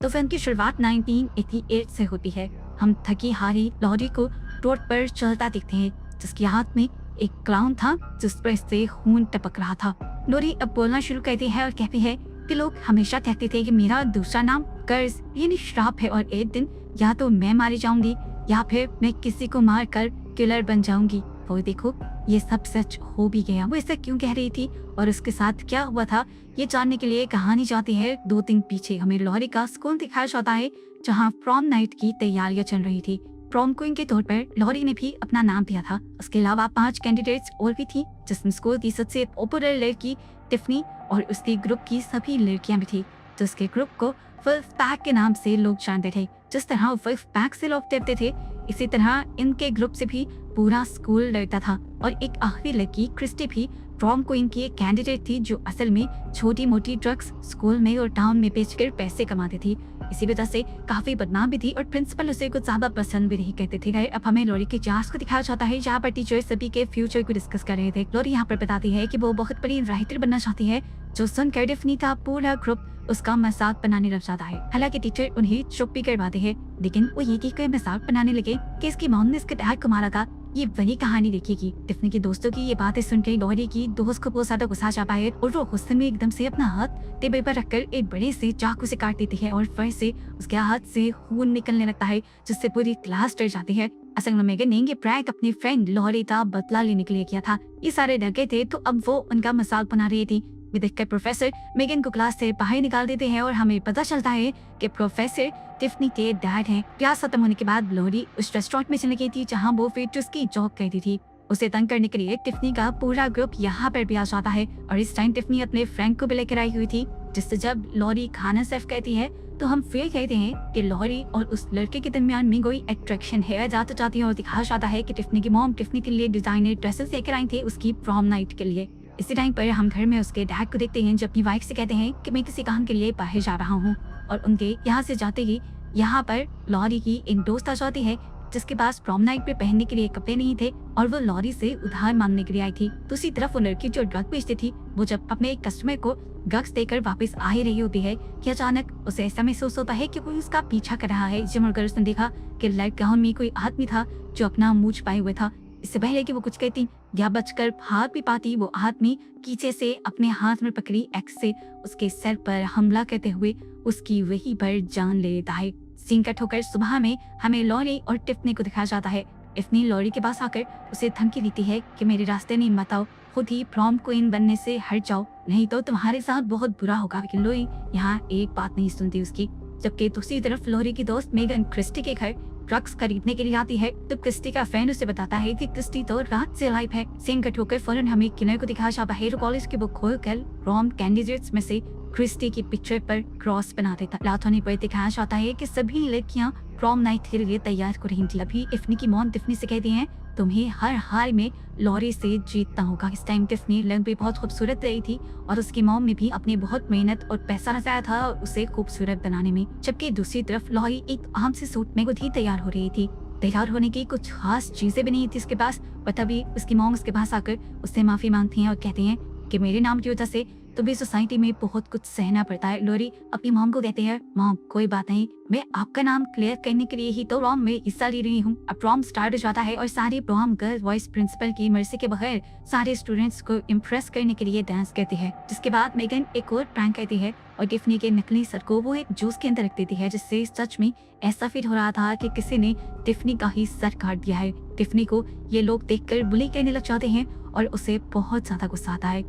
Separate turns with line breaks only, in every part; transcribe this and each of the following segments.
तो फिल्म की शुरुआत 1988 से होती है। हम थकी हारी लॉरी को रोड पर चलता देखते हैं, जिसके हाथ में एक क्लाउन था जिस पर से खून टपक रहा था। लॉरी अब बोलना शुरू करती है और कहती है कि लोग हमेशा कहते थे कि मेरा दूसरा नाम कर्ज यानी श्राप है और एक दिन या तो मैं मारी जाऊंगी या फिर मैं किसी को मार कर किलर बन जाऊंगी। वो देखो, ये सब सच हो भी गया। वो ऐसा क्यों कह रही थी और उसके साथ क्या हुआ था, ये जानने के लिए कहानी जाती है 2 दिन पीछे। हमें लॉरी का स्कूल दिखाया जाता है जहाँ प्रॉम नाइट की तैयारियां चल रही थी। प्रॉम क्वीन के तौर पर लॉरी ने भी अपना नाम दिया था। उसके अलावा 5 कैंडिडेट्स और भी थी, जिसमें स्कूल की सबसे पॉपुलर लड़की टिफनी और उसके ग्रुप की सभी लड़कियां भी थी। तो उसके ग्रुप को वुल्फ पैक के नाम से लोग जानते थे। जिस तरह वुल्फ पैक से लोग डरते थे, इसी तरह इनके ग्रुप से भी पूरा स्कूल डरता था। और एक आखिरी लड़की क्रिस्टी भी प्रॉम क्वीन की एक कैंडिडेट थी, जो असल में छोटी मोटी ड्रग्स स्कूल में और टाउन में बेचकर पैसे कमाती थी। इसी वजह से काफी बदनाम भी थी और प्रिंसिपल उसे कुछ ज्यादा पसंद भी नहीं करते थे। अब हमें लॉरी के क्लास को दिखाया जाता है, जहाँ पर टीचर सभी के फ्यूचर को डिस्कस कर रहे थे। लॉरी यहाँ पर बताती है कि वो बहुत बड़ी राइटर बनना चाहती है, जो सुनकर टिफनी का पूरा ग्रुप उसका मजाक बनाने लग जाता है। हालांकि टीचर उन्हें चुप भी करवाते हैं, लेकिन वो ये कहकर मजाक बनाने लगे कि इसकी मॉम ने इसके डैड को मारा था, ये वही कहानी लिखेगी। टिफनी के दोस्तों की ये बातें सुनकर लॉरी की दोस्त को बहुत ज्यादा गुस्सा जाता है और वो गुस्से में एकदम से अपना हाथ टेबल पर रखकर एक बड़े से चाकू से काट देती है और फिर से उसके हाथ से खून निकलने लगता है, जिससे पूरी क्लास डर जाती है। असल में मेगन ने ये प्रैंक अपनी फ्रेंड लॉरी का बदला लेने के लिए किया था। ये सारे डर गए थे, तो अब वो उनका मजाक बना रही थी। देखकर प्रोफेसर मेगन को क्लास से बाहर निकाल देते हैं और हमें पता चलता है कि प्रोफेसर टिफनी के डैड हैं। क्लास खत्म होने के बाद लॉरी उस रेस्टोरेंट में चली गई थी जहां वो वेट्रेस की जॉब करती थी। उसे तंग करने के लिए टिफनी का पूरा ग्रुप यहाँ पर भी आ जाता है और इस टाइम टिफनी अपने फ्रेंड को भी लेकर आई हुई थी, जिससे जब लॉरी खाना सर्व करती है तो हम फिर कहते हैं कि लॉरी और उस लड़के के दरमियान में कोई अट्रैक्शन है। जाते जाती है और दिखाया जाता है कि टिफनी की मॉम टिफनी के लिए डिजाइनर ड्रेसेस लेकर आई थे उसकी प्रॉम नाइट के लिए। इसी टाइम पर हम घर में उसके डैड को देखते हैं, जो अपनी वाइफ से कहते हैं कि मैं किसी काम के लिए बाहर जा रहा हूँ। और उनके यहाँ से जाते ही यहाँ पर लॉरी की एक दोस्त आ जाती है, जिसके पास प्रॉम नाइट पे पहनने के लिए कपड़े नहीं थे और वो लॉरी से उधार मांगने के लिए आई थी। दूसरी तरफ वो लड़की जो ड्रग बेचती थी, वो जब अपने एक कस्टमर को ड्रग्स देकर वापस आ ही रही होती है कि अचानक उसे ऐसा महसूस होता है कि कोई उसका पीछा कर रहा है। जब मुड़कर उसने देखा कि लड़का में कोई आदमी था जो अपना मुंह छुपाए हुए था। इससे पहले कि वो कुछ कहती या बचकर भाग भी पाती, वो आदमी पीछे से अपने हाथ में पकड़ी एक्स से उसके सर पर हमला करते हुए उसकी वहीं पर जान ले लेता है। सीन कट होकर सुबह में हमें लॉरी और टिफनी को दिखाया जाता है। टिफनी लॉरी के पास आकर उसे धमकी देती है कि मेरे रास्ते नहीं मत आओ, खुद ही प्रॉम क्वीन बनने से हट जाओ, नहीं तो तुम्हारे साथ बहुत बुरा होगा। लेकिन लॉरी यहाँ एक बात नहीं सुनती उसकी। जबकि दूसरी तरफ लॉरी की दोस्त मेगन क्रिस्टी के घर ड्रग्स खरीदने के लिए आती है, तो क्रिस्टी का फ्रेंड उसे बताता है कि क्रिस्टी तो रात से लाइव है। सीन कट होकर फौरन हमें किलर को दिखाया जाता है, कॉलेज की बुक खोलकर प्रॉम कैंडिडेट्स में से क्रिस्टी की पिक्चर पर क्रॉस बना देता। रात होने पर दिखाया जाता है कि सभी लड़कियां प्रॉम नाइट के लिए तैयार हो रही थी। अभी टिफनी की मॉम टिफनी से कहती हैं तुम्हें हर हाल में लॉरी से जीतना होगा। इस टाइम टिफनी लग भी बहुत खूबसूरत रही थी और उसकी मॉम ने भी अपनी बहुत मेहनत और पैसा लगाया था उसे खूबसूरत बनाने में। जबकि दूसरी तरफ लॉरी एक आम से सूट में खुद ही तैयार हो रही थी। तैयार होने की कुछ खास चीजें भी नहीं थी उसके पास, पर तभी उसकी मॉम उसके पास आकर उससे माफी मांगती हैं और कहती हैं कि मेरे नाम की वजह से तुम्हें सोसाइटी में बहुत कुछ सहना पड़ता है। लॉरी अपनी मॉम को कहते हैं मॉम कोई बात नहीं, मैं आपका नाम क्लियर करने के लिए ही तो प्रॉम में हिस्सा ले रही हूँ। अब प्रॉम स्टार्ट हो जाता है और सारी प्रॉम गर्ल वाइस प्रिंसिपल की मर्जी के बगैर सारे स्टूडेंट्स को इम्प्रेस करने के लिए डांस करती है। जिसके बाद मेगन एक और प्रैंक करती है और टिफनी के नकली सर को वो एक जूस के अंदर रख देती है, जिससे सच में ऐसा फील हो रहा था कि किसी ने टिफनी का ही सर काट दिया है। टिफनी को ये लोग देखकर बुली करने लग जाते हैं और उसे बहुत ज्यादा गुस्सा आता है।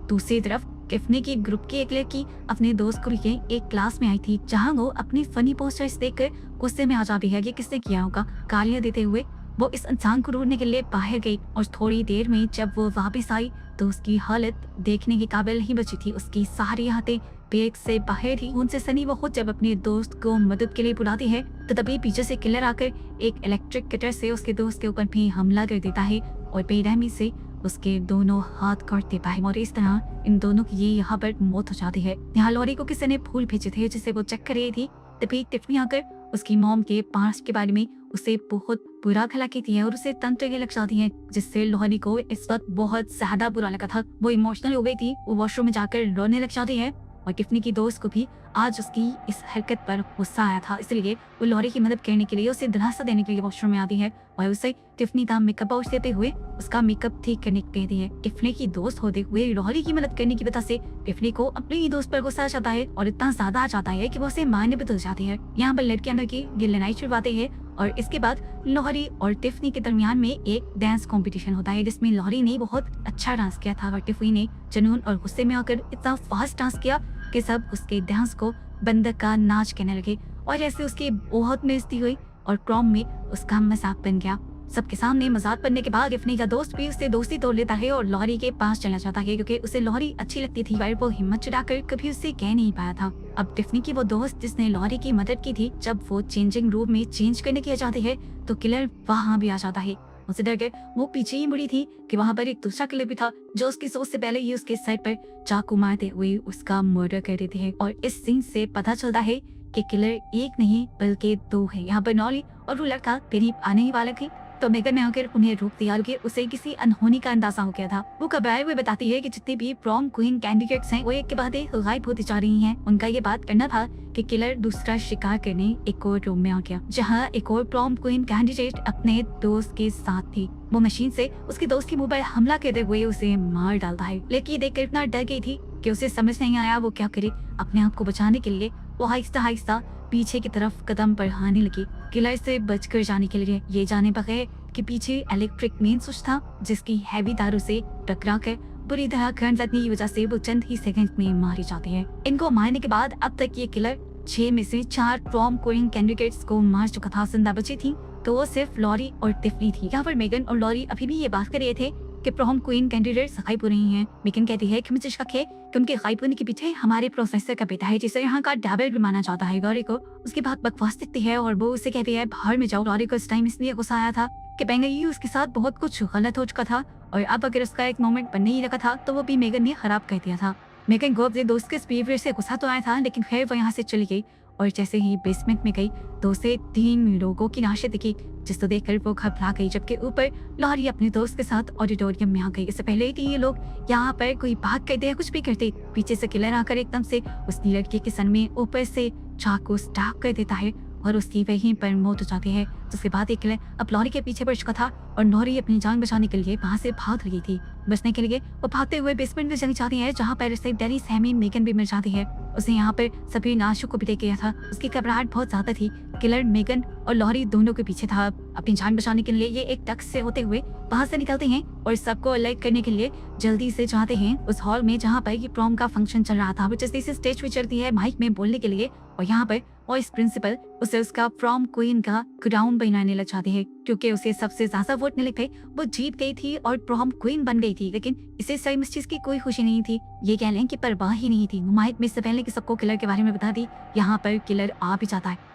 दूसरी तरफ टिफनी की ग्रुप की एक लड़की अपने दोस्त को लिए एक क्लास में आई थी, जहां वो अपनी फनी पोस्टर्स देखकर गुस्से में आ जाती है कि किसने किया होगा। गालियां देते हुए वो इस इंसान को ढूंढने के लिए बाहर गई और थोड़ी देर में जब वो वापस आई तो उसकी हालत देखने के काबिल नहीं बची थी। उसकी सारी हाथें पेट से बाहर थी। उनसे सनी वो खुद जब अपने दोस्त को मदद के लिए बुलाती है तो तभी पीछे से किलर आकर एक इलेक्ट्रिक कटर से उसके दोस्त के ऊपर भी हमला कर देता है और बेरहमी से उसके दोनों हाथ काट देता है और इस तरह इन दोनों की ये यहाँ पर मौत हो जाती है। यहाँ लॉरी को किसी ने फूल भेजे थे जिसे वो चेक कर रही थी, तभी टिफनी आकर उसकी मॉम के पास्ट के बारे में उसे बहुत बुरा भला कहती है और उसे तंग करने लग जाती है, जिससे लॉरी को इस वक्त बहुत ज्यादा बुरा लगा था। वो इमोशनल हो गई थी, वो वॉशरूम में जाकर रोने लग जाती है और टिफनी की दोस्त को भी आज उसकी इस हरकत पर गुस्सा आया था, इसलिए वो लॉरी की मदद करने के लिए, उसे दिलासा देने के लिए वॉशरूम में आती है और उसे टिफनी का मेकअप पाउच देते हुए उसका मेकअप ठीक करने को कहती है। टिफनी की दोस्त होते हुए लॉरी की मदद करने की वजह से टिफनी को अपने ही दोस्त पर गुस्सा आ जाता है और इतना ज्यादा आ जाता है कि वो उसे मारने बदल जाती है। यहाँ पर लड़कियां लड़की ये लड़ाई छुड़वाते हैं और इसके बाद लॉरी और टिफनी के दरमियान में एक डांस कंपटीशन होता है, जिसमें लॉरी ने बहुत अच्छा डांस किया था और टिफनी ने जुनून और गुस्से में आकर इतना फास्ट डांस किया कि सब उसके डांस को बंदर का नाच कहने लगे और ऐसे उसकी बहुत बेइज्जती हुई और प्रॉम में उसका मजाक बन गया। सबके सामने मजाक बनने के बाद टिफनी का दोस्त भी उससे दोस्ती तोड़ लेता है और लॉरी के पास चला जाता है, क्योंकि उसे लॉरी अच्छी लगती थी पर वो हिम्मत जुटाकर कभी उससे कह नहीं पाया था। अब टिफनी की वो दोस्त जिसने लॉरी की मदद की थी, जब वो चेंजिंग रूम में चेंज करने की जाती है तो किलर वहाँ भी आ जाता है। उसे डर के वो पीछे ही मुड़ी थी कि वहाँ पर एक दूसरा किलर भी था जो उसकी सोच से पहले ही उसके सर पर चाकू मारते हुए उसका मर्डर कर देते हैं। और इस सीन से पता चलता है कि किलर एक नहीं बल्कि दो है। यहाँ पर लॉरी और वो लड़का करीब आने ही वाला थी तो मेगन ने आकर उन्हें रोक दिया कि उसे किसी अनहोनी का अंदाजा हो गया था। वो घबराए हुए बताती है कि जितनी भी प्रॉम क्वीन कैंडिडेट्स हैं वो एक के बाद एक गायब होती जा रही हैं। उनका ये बात करना था कि किलर दूसरा शिकार करने एक और रूम में आ गया, जहाँ एक और प्रॉम क्वीन कैंडिडेट अपने दोस्त के साथ थी। वो मशीन से उसके दोस्त के मुंह पर हमला करते हुए उसे मार डालता है, लेकिन ये देखकर इतना डर गई थी कि उसे समझ नहीं आया वो क्या करे। अपने आप को बचाने के लिए वो आहिस्ता आहिस्ता पीछे की तरफ कदम बढ़ाने लगी, किलर से बचकर जाने के लिए, ये जाने बगैर कि पीछे इलेक्ट्रिक मेन स्विच था जिसकी हैवी तारों से टकरा कर बुरी तरह करंट लगने की वजह से वो चंद ही सेकंड में मारी जाती है। इनको मारने के बाद अब तक ये किलर 6 में से 4 प्रॉम क्वीन कैंडिडेट्स को मार चुका था। जिंदा बची थी तो वो सिर्फ लॉरी और टिफनी थी। यहाँ पर मेगन और लॉरी अभी भी ये बात कर रहे थे कि प्रॉम क्वीन कैंडिडेट्स गायब हो रही हैं। मेगन कहती है कि मुझे शक है कि उनके गायब होने के पीछे हमारे प्रोफेसर का बेटा है, जिसे यहाँ का डेविल भी माना जाता है। लॉरी को उसकी बात बकवास दिखती है और वो उसे कहती है बाहर में जाओ। लॉरी को इस टाइम इसलिए गुस्सा आया था कि पहले उसके साथ बहुत कुछ गलत हो चुका था और अब अगर उसका एक मोमेंट बनने ही लगा था तो वो भी मेगन ने खराब कर दिया था। मेगन को अपने दोस्त के बिहेवियर से गुस्सा तो आया था, लेकिन खैर वो यहाँ से चली गई और जैसे ही बेसमेंट में गई 2 से 3 लोगों की नाशे दिखी, जिसको देखकर वो घबरा गई। जबकि ऊपर लॉरी अपने दोस्त के साथ ऑडिटोरियम में आ गई। इससे पहले कि ये लोग यहाँ पर कोई बात करते या कुछ भी करते, पीछे से किलर आकर एकदम से उस लड़की के सर में ऊपर से चाकू स्टैब कर देता है और उसकी वहीं पर मौत हो जाती है। जिसके बाद एक किलर अब लॉरी के पीछे पड़ चुका था और लॉरी अपनी जान बचाने के लिए वहाँ से भाग रही थी। बचने के लिए वो भागते हुए बेसमेंट में चली जाती है, जहाँ पर से डेली सैमी मेगन भी मिल जाती है। उसने यहाँ पर सभी नाशों को भी देख गया था। उसकी घबराहट बहुत ज्यादा थी। किलर मेगन और लॉरी दोनों के पीछे था। अपनी जान बचाने के लिए ये एक टक से होते हुए वहाँ से निकलते हैं और सबको अलर्ट करने के लिए जल्दी से जाते हैं उस हॉल में जहाँ पर ये प्रॉम का फंक्शन चल रहा था। वो जल्दी से स्टेज पे चलती है माइक में बोलने के लिए और यहाँ पर वाइस प्रिंसिपल उसे उसका प्रॉम क्वीन का क्राउन बनाने लग जाते हैं, क्योंकि उसे सबसे ज्यादा वोट मिले थे। वो जीत गई थी और प्रॉम क्वीन बन गई थी, लेकिन इसे सही इस चीज की कोई खुशी नहीं थी। ये कह लें कि परवाह ही नहीं थी। माइक में से पहले कि सबको किलर के बारे में बता दी, यहाँ पर किलर आ भी जाता है।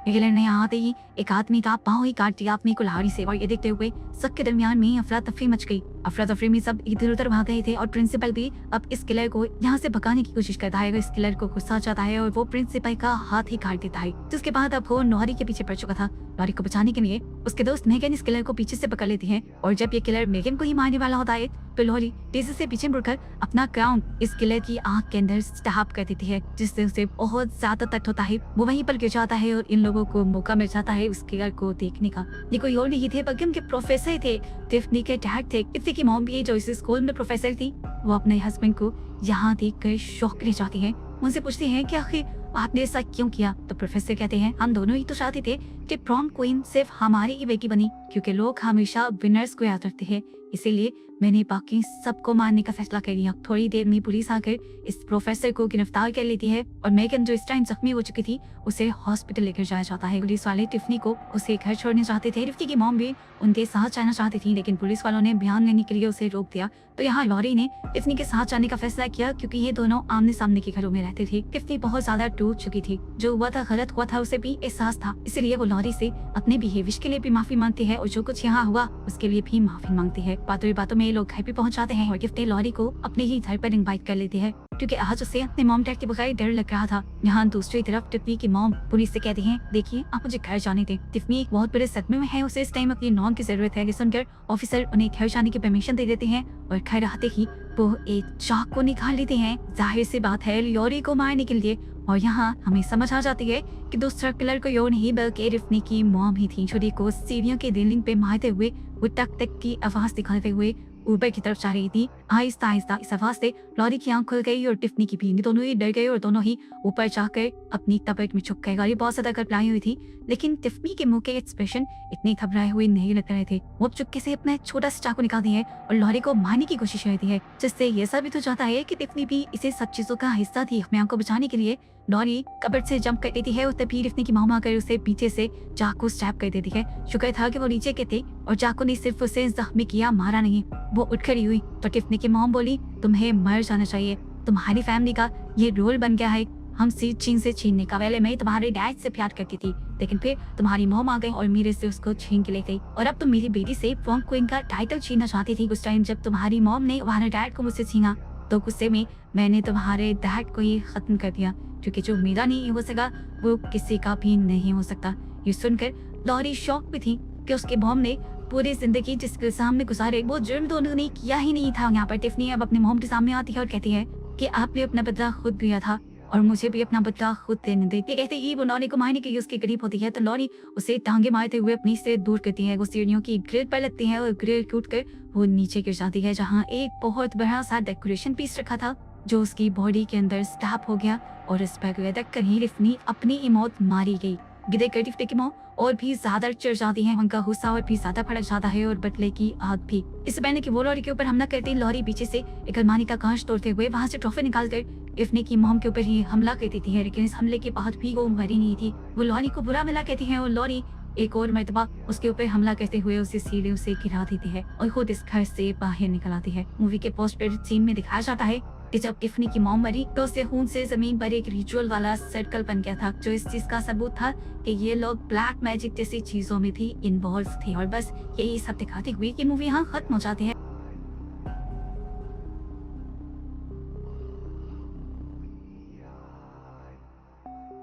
किलर ने आते ही एक आदमी का पाँव ही काट दिया अपनी कुल्हाड़ी से और ये देखते हुए सबके दरमियान में अफरा तफरी मच गई। अफरा तफरी में सब इधर उधर भाग गए थे और प्रिंसिपल भी अब इस किलर को यहाँ से भगाने की कोशिश करता है। इस किलर को गुस्सा जाता है और वो प्रिंसिपल का हाथ ही काट देता है, जिसके बाद अब वो लॉरी के पीछे पड़ चुका था। लॉरी को बचाने के लिए उसके दोस्त मेगन इस किलर को पीछे से पकड़ लेती है और जब ये किलर मेगन को ही मारने वाला होता है तो लॉरी तेजी से पीछे मुड़कर अपना क्राउन इस किलर की आंख के अंदर स्टैब कर देती है, जिससे उसे बहुत ज्यादा दर्द होता है। वो वहीं पर गिर जाता है और इन लोगों को मौका मिल जाता है उस किलर को देखने का। ये कोई और नहीं थे बल्कि उनके प्रोफेसर थे। टिफनी के डैड थे। टिफनी की मॉम भी जो इस स्कूल में प्रोफेसर थी। वो अपने हस्बैंड को यहाँ देखकर शौक रह जाती है। उनसे पूछती है कि आखिर आपने ऐसा क्यों किया? तो प्रोफेसर कहते हैं हम दोनों ही तो चाहते थे कि प्रॉम क्वीन सिर्फ हमारी ही बेटी बनी, क्योंकि लोग हमेशा विनर्स को याद रखते हैं, इसीलिए मैंने बाकी सबको मारने का फैसला कर लिया। थोड़ी देर में पुलिस आकर इस प्रोफेसर को गिरफ्तार कर लेती है और मेगन जो इस टाइम जख्मी हो चुकी थी उसे हॉस्पिटल लेकर जाया जाता है। पुलिस वाले टिफनी को उसे घर छोड़ने चाहते थे। टिफनी की मॉम भी उनके साथ जाना चाहती थी, लेकिन पुलिस वालों ने बयान लेने के लिए उसे रोक दिया। तो यहाँ लॉरी ने टिफनी के साथ जाने का फैसला किया, क्योंकि ये दोनों आमने सामने के घरों में रहते थे। टिफनी बहुत ज्यादा टूट चुकी थी। जो हुआ था गलत हुआ था उसे भी एहसास था, इसलिए वो लॉरी से अपने बिहेवियर के लिए भी माफी मांगती है और जो कुछ यहाँ हुआ उसके लिए भी माफी मांगती है। बातों में ये लोग घर पे पहुंच जाते हैं और टिफनी लॉरी को अपने ही घर पर इनवाइट कर लेती है। क्योंकि आज उसे अपने मॉम डैड के बगैर डर लग रहा था। यहाँ दूसरी तरफ टिफनी की मॉम पुलिस से कहती है, देखिए आप मुझे घर जाने दें। टिफनी एक बहुत बड़े सदमे में है, उसे इस टाइम अपनी नॉन की जरूरत है। ये सुनकर ऑफिसर उन्हें घर जाने की परमिशन दे देते हैं और घर आते ही वो एक चाकू निकाल लेते हैं। जाहिर सी बात है, लॉरी को मारने के लिए। और यहाँ हमें समझ आ जाती है कि दूसरा किलर कोई और नहीं बल्कि टिफनी की मॉम ही थी। छुरी को सीढ़ियों के रेलिंग पे मारते हुए वो टक टक की आवाज निकालते हुए ऊपर की तरफ जा रही थी। आहिस्ता आहिस्ता इस आवाज से लॉरी की आंख खुल गई और टिफनी की भी। दोनों ही डर गए और दोनों ही ऊपर जाकर अपनी तबीयत में छुप गए। लॉरी बहुत ज्यादा घबराई हुई थी, लेकिन टिफनी के मुंह के एक्सप्रेशन इतने घबराए हुए नहीं लग रहे थे। वो चुपके से अपना छोटा सा चाकू निकालती है और लॉरी को मारने की कोशिश करती है, जिससे ये साबित हो जाता है कि टिफनी भी इसे सब चीजों का हिस्सा थी। अपने आप को बचाने के लिए लॉरी कबर्ड से जंप कर देती है और तभी टिफनी की मॉम आकर उसे पीछे से चाकू स्टैब कर देती है। शुक्र था कि वो नीचे के थे और चाकू ने सिर्फ उसे जख्मी किया, मारा नहीं। वो उठ खड़ी हुई तो टिफनी की मॉम बोली, तुम्हें मर जाना चाहिए। तुम्हारी फैमिली का ये रोल बन गया है हम चीन से छीनने का। पहले मैं तुम्हारे डैड से प्यार करती थी, लेकिन फिर तुम्हारी मॉम आ गई और मेरे से उसको छीन के ले गई। और अब तुम मेरी बेटी से वॉन्ग क्वीन का टाइटल छीनना चाहती थी। उस टाइम जब तुम्हारी मॉम ने तुम्हारे डैड को मुझसे छीना तो गुस्से में मैंने तुम्हारे डैड को ही खत्म कर दिया, क्योंकि जो मेरा नहीं हो सका वो किसी का भी नहीं हो सकता। ये सुनकर लॉरी शॉक भी थी कि उसके मॉम ने पूरी जिंदगी जिसके सामने गुजारे वो जुर्म तो उन्होंने किया ही नहीं था। यहाँ पर टिफनी अब अपने मॉम के सामने आती है और कहती है कि आपने अपना बदला खुद लिया था और मुझे भी अपना बदला खुद देने दे। कहते ही वो लॉरी को मारने के लिए उसके करीब होती है तो लॉरी उसे टांगे मारते हुए अपनी से दूर करती है। वो सीढ़ियों की ग्रिल पर लगती है और ग्रिल टूट कर वो नीचे गिर जाती है, जहाँ एक बहुत बड़ा सा डेकोरेशन पीस रखा था जो उसकी बॉडी के अंदर स्टैप हो गया और इस पर लटक कर ही टिफनी अपनी ही मौत मारी गई। गिदे कर टिफनी की मौत और भी ज्यादा चिढ़ जाती है, उनका गुस्सा और भी ज्यादा भड़क जाता है और बदले की आग भी। इससे पहले कि वो लॉरी के ऊपर हमला करती, लॉरी पीछे से एक अलमारी का कांच तोड़ते हुए वहां से ट्रॉफी निकालकर टिफनी की मॉम के ऊपर ही हमला करती थी। लेकिन इस हमले के बाद भी वो मरी नहीं थी। वो लॉरी को बुरा मिला कहती है और लॉरी एक और मर्तबा उसके ऊपर हमला करते हुए उसे सीढ़ियों से गिरा देती है और खुद इस घर से बाहर निकल आती है। मूवी के पोस्ट क्रेडिट सीन में दिखाया जाता है कि जब टिफनी की मॉम मरी तो उससे खून से जमीन पर एक रिचुअल वाला सर्कल बन गया था, जो इस चीज का सबूत था कि ये लोग ब्लैक मैजिक जैसी चीजों में भी इन्वॉल्व थे। और बस यही सब दिखाते हुए कि मूवी यहाँ खत्म हो जाती है।